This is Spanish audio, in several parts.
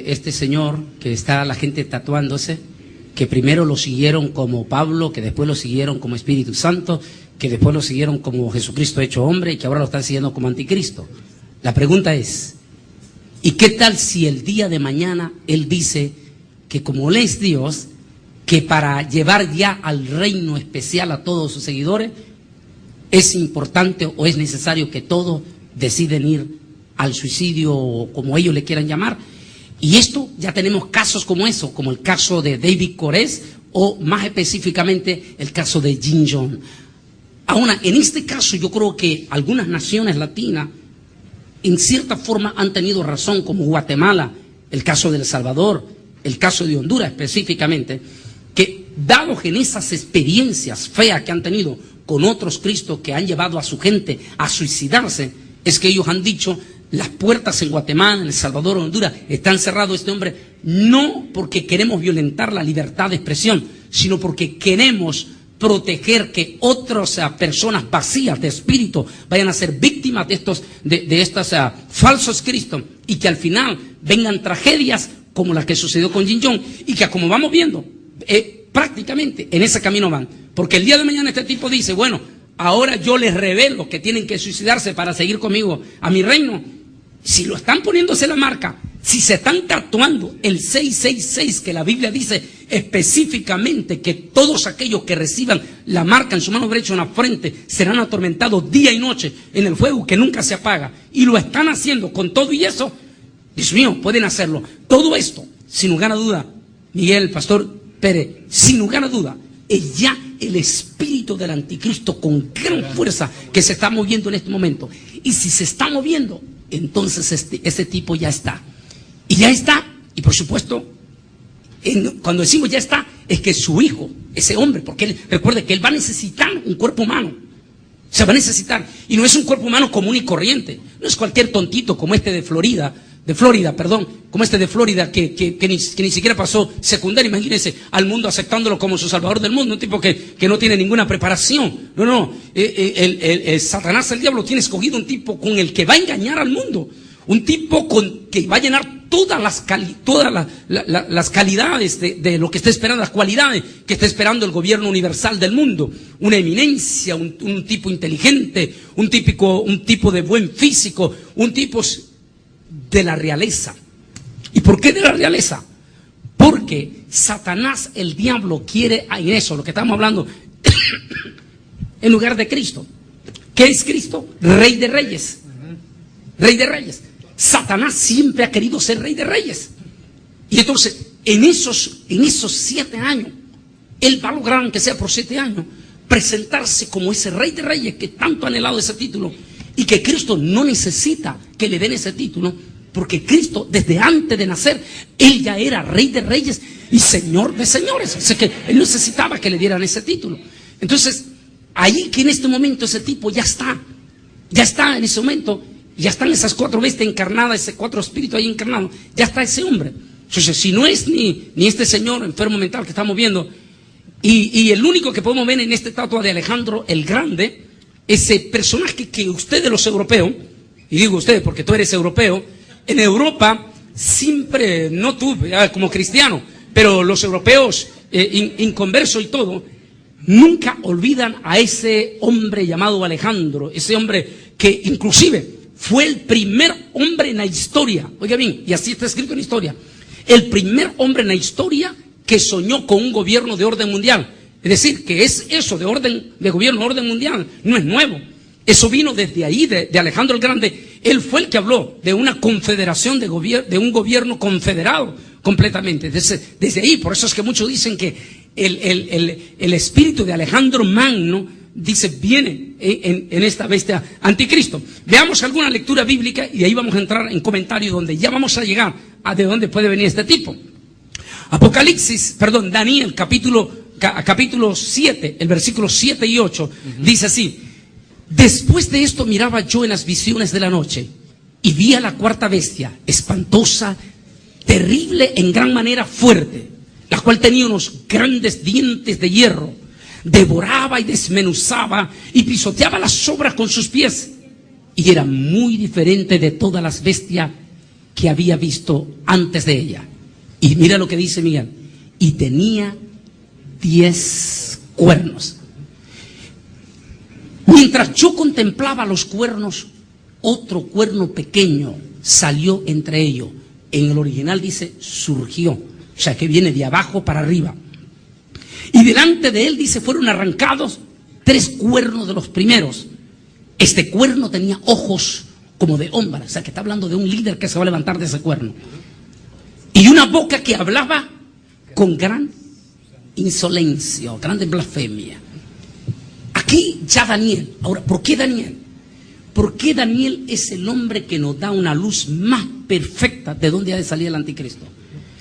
Este señor que está la gente tatuándose, que primero lo siguieron como Pablo, que después lo siguieron como Espíritu Santo, que después lo siguieron como Jesucristo hecho hombre y que ahora lo están siguiendo como anticristo. La pregunta es, ¿y qué tal si el día de mañana él dice que como él es Dios, que para llevar ya al reino especial a todos sus seguidores, es importante o es necesario que todos deciden ir al suicidio o como ellos le quieran llamar? Y esto ya tenemos casos como eso, como el caso de David Koresh o más específicamente el caso de Jin Jong. Ahora, en este caso yo creo que algunas naciones latinas en cierta forma han tenido razón, como Guatemala, el caso de El Salvador, el caso de Honduras específicamente, que dados en esas experiencias feas que han tenido con otros cristos que han llevado a su gente a suicidarse, es que ellos han dicho: las puertas en Guatemala, en El Salvador, en Honduras, están cerradas. Este hombre, no porque queremos violentar la libertad de expresión, sino porque queremos proteger que otras personas vacías de espíritu vayan a ser víctimas de estos falsos cristos, y que al final vengan tragedias como las que sucedió con Jin Jong, y que, como vamos viendo, prácticamente en ese camino van. Porque el día de mañana este tipo dice: bueno, ahora yo les revelo que tienen que suicidarse para seguir conmigo a mi reino. Si lo están poniéndose la marca, si se están tatuando el 666, que la Biblia dice específicamente que todos aquellos que reciban la marca en su mano derecha o en la frente serán atormentados día y noche en el fuego que nunca se apaga, y lo están haciendo con todo y eso, Dios mío, pueden hacerlo. Todo esto, sin lugar a duda, Miguel, Pastor Pérez, sin lugar a duda, es ya el espíritu del anticristo con gran fuerza que se está moviendo en este momento. Y si se está moviendo, entonces ese tipo ya está. Y ya está, y por supuesto, cuando decimos ya está, es que su hijo, ese hombre, porque recuerde que él va a necesitar un cuerpo humano. Se va a necesitar, y no es un cuerpo humano común y corriente, no es cualquier tontito como este de Florida, como este de Florida que ni siquiera pasó secundaria. Imagínense al mundo aceptándolo como su salvador del mundo, un tipo que no tiene ninguna preparación. No, el Satanás, el diablo, tiene escogido un tipo con el que va a engañar al mundo, un tipo que va a llenar todas las calidades de lo que está esperando, las cualidades que está esperando el gobierno universal del mundo. Una eminencia, un tipo inteligente, un tipo de buen físico, un tipo de la realeza. ¿Y por qué de la realeza? Porque Satanás, el diablo, quiere en eso, lo que estamos hablando, en lugar de Cristo. ¿Qué es Cristo? Rey de reyes. Rey de reyes. Satanás siempre ha querido ser rey de reyes. Y entonces, en esos 7 años, él va a lograr, aunque sea por 7 años, presentarse como ese rey de reyes que tanto ha anhelado ese título, y que Cristo no necesita que le den ese título, porque Cristo, desde antes de nacer, él ya era rey de reyes y señor de señores. O sea que él necesitaba que le dieran ese título. Entonces, ahí que en este momento ese tipo ya está en ese momento, ya están esas 4 bestias encarnadas, ese 4 espíritus ahí encarnados, ya está ese hombre. Entonces, si no es ni este señor enfermo mental que estamos viendo, y el único que podemos ver en esta estatua de Alejandro el Grande, ese personaje que ustedes los europeos, y digo ustedes porque tú eres europeo, en Europa siempre, no tú como cristiano, pero los europeos inconversos y todo, nunca olvidan a ese hombre llamado Alejandro, ese hombre que inclusive fue el primer hombre en la historia, oiga bien, y así está escrito en la historia, el primer hombre en la historia que soñó con un gobierno de orden mundial. Es decir, que es eso de gobierno, orden mundial, no es nuevo. Eso vino desde ahí, de Alejandro el Grande. Él fue el que habló de una confederación de un gobierno confederado completamente. Desde ahí, por eso es que muchos dicen que el espíritu de Alejandro Magno, dice, viene en esta bestia anticristo. Veamos alguna lectura bíblica y ahí vamos a entrar en comentarios donde ya vamos a llegar a de dónde puede venir este tipo. Daniel, capítulo 7, el versículo 7 y 8, dice así: después de esto miraba yo en las visiones de la noche, y vi a la 4ª bestia, espantosa, terrible en gran manera, fuerte, la cual tenía unos grandes dientes de hierro, devoraba y desmenuzaba, y pisoteaba las obras con sus pies, y era muy diferente de todas las bestias que había visto antes de ella. Y mira lo que dice Miguel. Y tenía 10 cuernos. Mientras yo contemplaba los cuernos, otro cuerno pequeño salió entre ellos. En el original dice surgió, o sea que viene de abajo para arriba. Y delante de él, dice, fueron arrancados 3 cuernos de los primeros. Este cuerno tenía ojos como de hombre, o sea que está hablando de un líder que se va a levantar de ese cuerno. Y una boca que hablaba con gran insolencia, o grande blasfemia. Aquí ya Daniel. Ahora, ¿por qué Daniel? Porque Daniel es el hombre que nos da una luz más perfecta de dónde ha de salir el anticristo.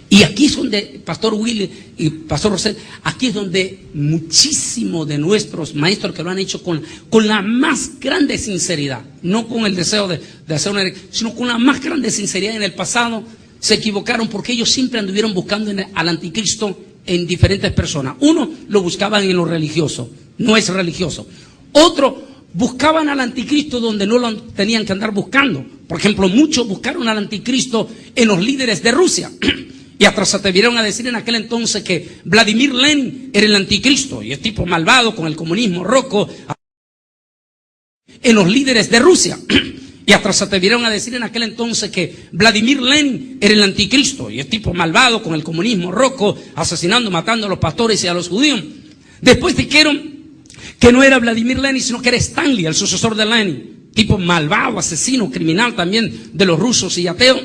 Y aquí es donde, Pastor Willy y Pastor Rosel, aquí es donde muchísimos de nuestros maestros que lo han hecho con la más grande sinceridad, no con el deseo de hacer una, sino con la más grande sinceridad en el pasado, se equivocaron porque ellos siempre anduvieron buscando al anticristo en diferentes personas. Uno lo buscaban en lo religioso, no es religioso. Otro buscaban al anticristo donde no lo tenían que andar buscando. Por ejemplo, muchos buscaron al anticristo en los líderes de Rusia. Y hasta se atrevieron a decir en aquel entonces que Vladimir Lenin era el anticristo. Y es tipo malvado con el comunismo roco en los líderes de Rusia. Y hasta se atrevieron a decir en aquel entonces que Vladimir Lenin era el anticristo. Y es tipo malvado con el comunismo roco, asesinando, matando a los pastores y a los judíos. Después dijeron que no era Vladimir Lenin, sino que era Stanley, el sucesor de Lenin. Tipo malvado, asesino, criminal también de los rusos y ateos.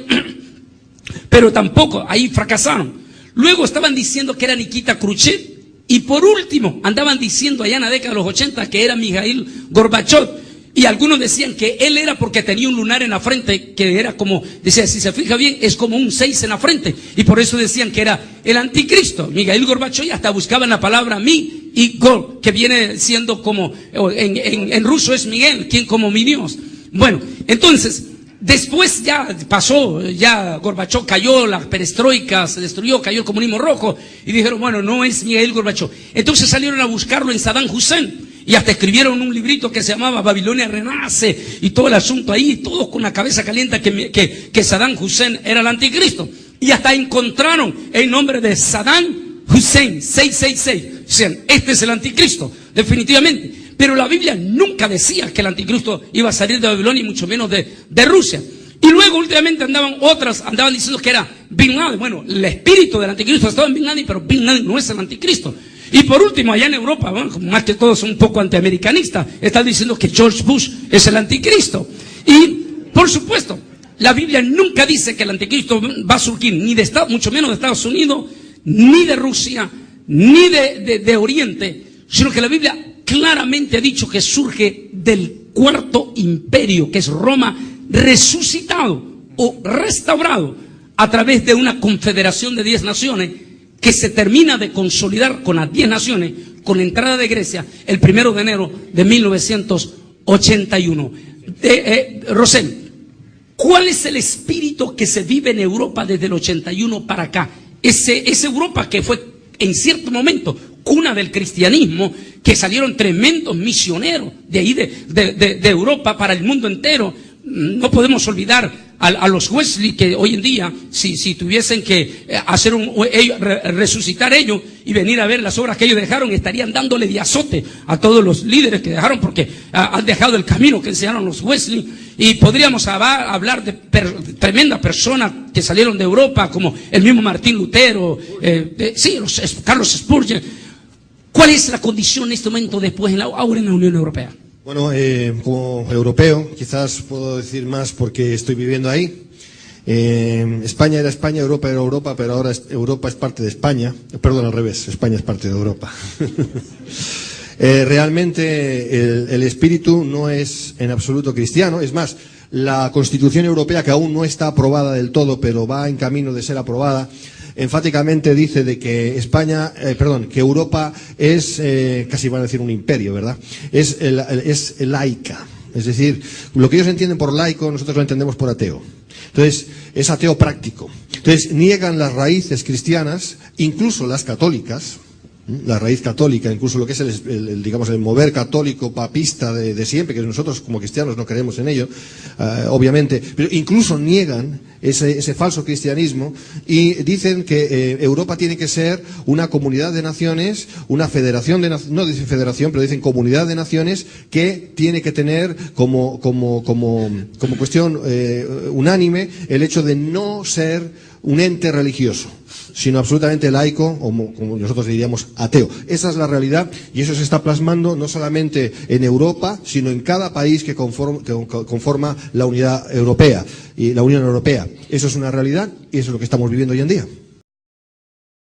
Pero tampoco, ahí fracasaron. Luego estaban diciendo que era Nikita Khrushchev. Y por último, andaban diciendo allá en la década de los 80 que era Mikhail Gorbachev. Y algunos decían que él era porque tenía un lunar en la frente, que era como, decía, si se fija bien, es como un 6 en la frente. Y por eso decían que era el anticristo. Mikhail Gorbachev, y hasta buscaban la palabra mi y Gor, que viene siendo como, en ruso es Miguel, quien como mi Dios. Bueno, entonces, después ya pasó, ya Gorbachev cayó, la perestroika se destruyó, cayó el comunismo rojo, y dijeron, bueno, no es Mikhail Gorbachev. Entonces salieron a buscarlo en Saddam Hussein. Y hasta escribieron un librito que se llamaba Babilonia Renace y todo el asunto ahí, todos con la cabeza caliente que Saddam Hussein era el anticristo. Y hasta encontraron el nombre de Saddam Hussein, 666. Decían, este es el anticristo, definitivamente. Pero la Biblia nunca decía que el anticristo iba a salir de Babilonia y mucho menos de Rusia. Y luego últimamente andaban diciendo que era Bin Laden. Bueno, el espíritu del anticristo estaba en Bin Laden, pero Bin Laden no es el anticristo. Y por último, allá en Europa, bueno, más que todos son un poco antiamericanistas, están diciendo que George Bush es el anticristo. Y, por supuesto, la Biblia nunca dice que el anticristo va a surgir ni de Estados, mucho menos de Estados Unidos, ni de Rusia, ni de Oriente, sino que la Biblia claramente ha dicho que surge del cuarto imperio, que es Roma, resucitado o restaurado a través de una confederación de 10 naciones, que se termina de consolidar con las 10 naciones, con la entrada de Grecia, el 1 de enero de 1981. Rosel, ¿cuál es el espíritu que se vive en Europa desde el 81 para acá? Esa Europa que fue en cierto momento cuna del cristianismo, que salieron tremendos misioneros de ahí de Europa para el mundo entero. No podemos olvidar a los Wesley, que hoy en día, si tuviesen que hacer resucitar ellos y venir a ver las obras que ellos dejaron, estarían dándole de azote a todos los líderes que dejaron, porque han dejado el camino que enseñaron los Wesley. Y podríamos hablar de tremendas personas que salieron de Europa, como el mismo Martín Lutero, Carlos Spurgeon. ¿Cuál es la condición en este momento ahora en la Unión Europea? Bueno, como europeo, quizás puedo decir más porque estoy viviendo ahí. España era España, Europa era Europa, pero ahora Europa es parte de España. Perdón, al revés, España es parte de Europa. Realmente el espíritu no es en absoluto cristiano. Es más, la Constitución Europea, que aún no está aprobada del todo, pero va en camino de ser aprobada, enfáticamente dice de que que Europa es, casi van a decir un imperio, ¿verdad? Es laica. Es decir, lo que ellos entienden por laico, nosotros lo entendemos por ateo. Entonces, es ateo práctico. Entonces, niegan las raíces cristianas, incluso las católicas, la raíz católica, incluso lo que es digamos, el mover católico papista de siempre, que nosotros como cristianos no creemos en ello, obviamente, pero incluso niegan ese falso cristianismo y dicen que Europa tiene que ser una comunidad de naciones, una federación de naciones, no dicen federación, pero dicen comunidad de naciones, que tiene que tener como cuestión unánime el hecho de no ser un ente religioso, sino absolutamente laico, o como nosotros diríamos, ateo. Esa es la realidad y eso se está plasmando no solamente en Europa, sino en cada país que conforma la unidad europea y la Unión Europea. Eso es una realidad y eso es lo que estamos viviendo hoy en día.